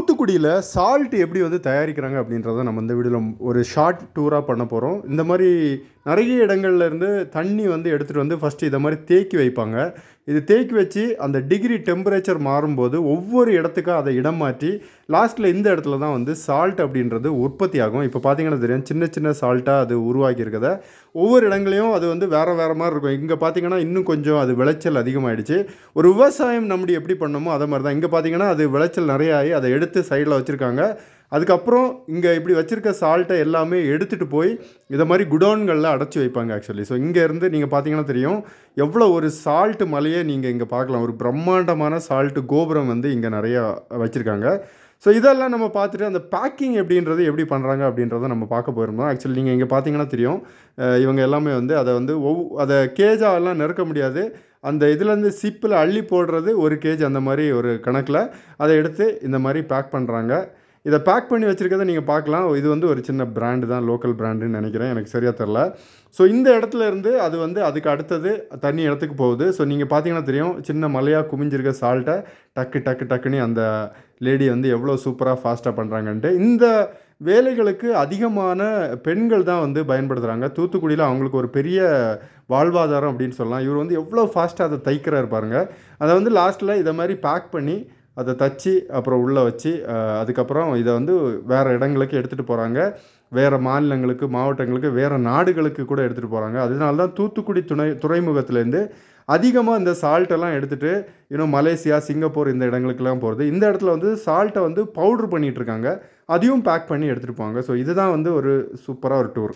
தூத்துக்குடியில் சால்ட் எப்படி வந்து தயாரிக்கிறாங்க அப்படின்றத நம்ம இந்த வீடியோவில் ஒரு ஷார்ட் டூராக பண்ண போகிறோம். இந்த மாதிரி நிறைய இடங்கள்ல இருந்து தண்ணி வந்து எடுத்துகிட்டு வந்து ஃபஸ்ட்டு இதை மாதிரி தேக்கி வைப்பாங்க. இது தேக்கி வச்சு அந்த டிகிரி டெம்பரேச்சர் மாறும்போது ஒவ்வொரு இடத்துக்கும் அதை இடம் மாற்றி லாஸ்ட்டில் இந்த இடத்துல தான் வந்து சால்ட் அப்படின்றது உற்பத்தி ஆகும். இப்போ பார்த்தீங்கன்னா தெரியும், சின்ன சின்ன சால்ட்டாக அது உருவாக்கி இருக்கிறத ஒவ்வொரு இடங்களையும் அது வந்து வேறு வேறு மாதிரி இருக்கும். இங்கே பார்த்தீங்கன்னா இன்னும் கொஞ்சம் அது விளைச்சல் அதிகமாகிடுச்சு. ஒரு விவசாயம் நம்மடி எப்படி பண்ணோமோ அதை மாதிரி தான் இங்கே பார்த்தீங்கன்னா அது விளைச்சல் நிறைய ஆகி அதை எடுத்து சைடில் வச்சுருக்காங்க. அதுக்கப்புறம் இங்கே இப்படி வச்சுருக்க சால்ட்டை எல்லாமே எடுத்துகிட்டு போய் இதை மாதிரி குடோன்களில் அடைச்சி வைப்பாங்க ஆக்சுவலி. ஸோ இங்கேருந்து நீங்கள் பார்த்தீங்கன்னா தெரியும், எவ்வளோ ஒரு சால்ட்டு மலையை நீங்கள் இங்கே பார்க்கலாம். ஒரு பிரம்மாண்டமான சால்ட்டு கோபுரம் வந்து இங்கே நிறையா வச்சுருக்காங்க. ஸோ இதெல்லாம் நம்ம பார்த்துட்டு அந்த பேக்கிங் எப்படின்றது எப்படி பண்ணுறாங்க அப்படின்றத நம்ம பார்க்க போயிருந்தோம். ஆக்சுவலி நீங்கள் இங்கே பார்த்தீங்கன்னா தெரியும், இவங்க எல்லாமே வந்து அதை வந்து அதை கேஜாலாம் நெருக்க முடியாது. அந்த இதுலேருந்து சிப்பில் அள்ளி போடுறது ஒரு கேஜ் அந்த மாதிரி ஒரு கணக்கில் அதை எடுத்து இந்த மாதிரி பேக் பண்ணுறாங்க. இதை பேக் பண்ணி வச்சுருக்கதை நீங்கள் பார்க்கலாம். இது வந்து ஒரு சின்ன பிராண்டு தான், லோக்கல் பிராண்டுன்னு நினைக்கிறேன், எனக்கு சரியாக தெரில. ஸோ இந்த இடத்துல இருந்து அது வந்து அதுக்கு அடுத்தது தண்ணி இடத்துக்கு போகுது. ஸோ நீங்கள் பார்த்தீங்கன்னா தெரியும், சின்ன மலையாக குமிஞ்சிருக்க சால்ட்டை டக்குன்னு அந்த லேடி வந்து எவ்வளோ சூப்பராக ஃபாஸ்ட்டாக பண்ணுறாங்கன்ட்டு. இந்த வேலைகளுக்கு அதிகமான பெண்கள் தான் வந்து பயன்படுத்துகிறாங்க. தூத்துக்குடியில் அவங்களுக்கு ஒரு பெரிய வாழ்வாதாரம் அப்படின்னு சொல்லலாம். இவர் வந்து எவ்வளோ ஃபாஸ்ட்டாக அதை தைக்கிறாரு பாருங்கள். அதை வந்து லாஸ்ட்டில் இதை மாதிரி பேக் பண்ணி அதை தச்சு அப்புறம் உள்ளே வச்சு அதுக்கப்புறம் இதை வந்து வேறு இடங்களுக்கு எடுத்துகிட்டு போகிறாங்க. வேறு மாநிலங்களுக்கு, மாவட்டங்களுக்கு, வேறு நாடுகளுக்கு கூட எடுத்துகிட்டு போகிறாங்க. அதனால தான் தூத்துக்குடி துறைமுகத்துலேருந்து அதிகமாக இந்த சால்ட்டெல்லாம் எடுத்துகிட்டு இன்னும் மலேசியா, சிங்கப்பூர் இந்த இடங்களுக்கெல்லாம் போகிறது. இந்த இடத்துல வந்து சால்ட்டை வந்து பவுட்ரு பண்ணிகிட்ருக்காங்க. அதையும் பேக் பண்ணி எடுத்துகிட்டு போவாங்க. ஸோ இதுதான் வந்து ஒரு சூப்பராக ஒரு டூர்.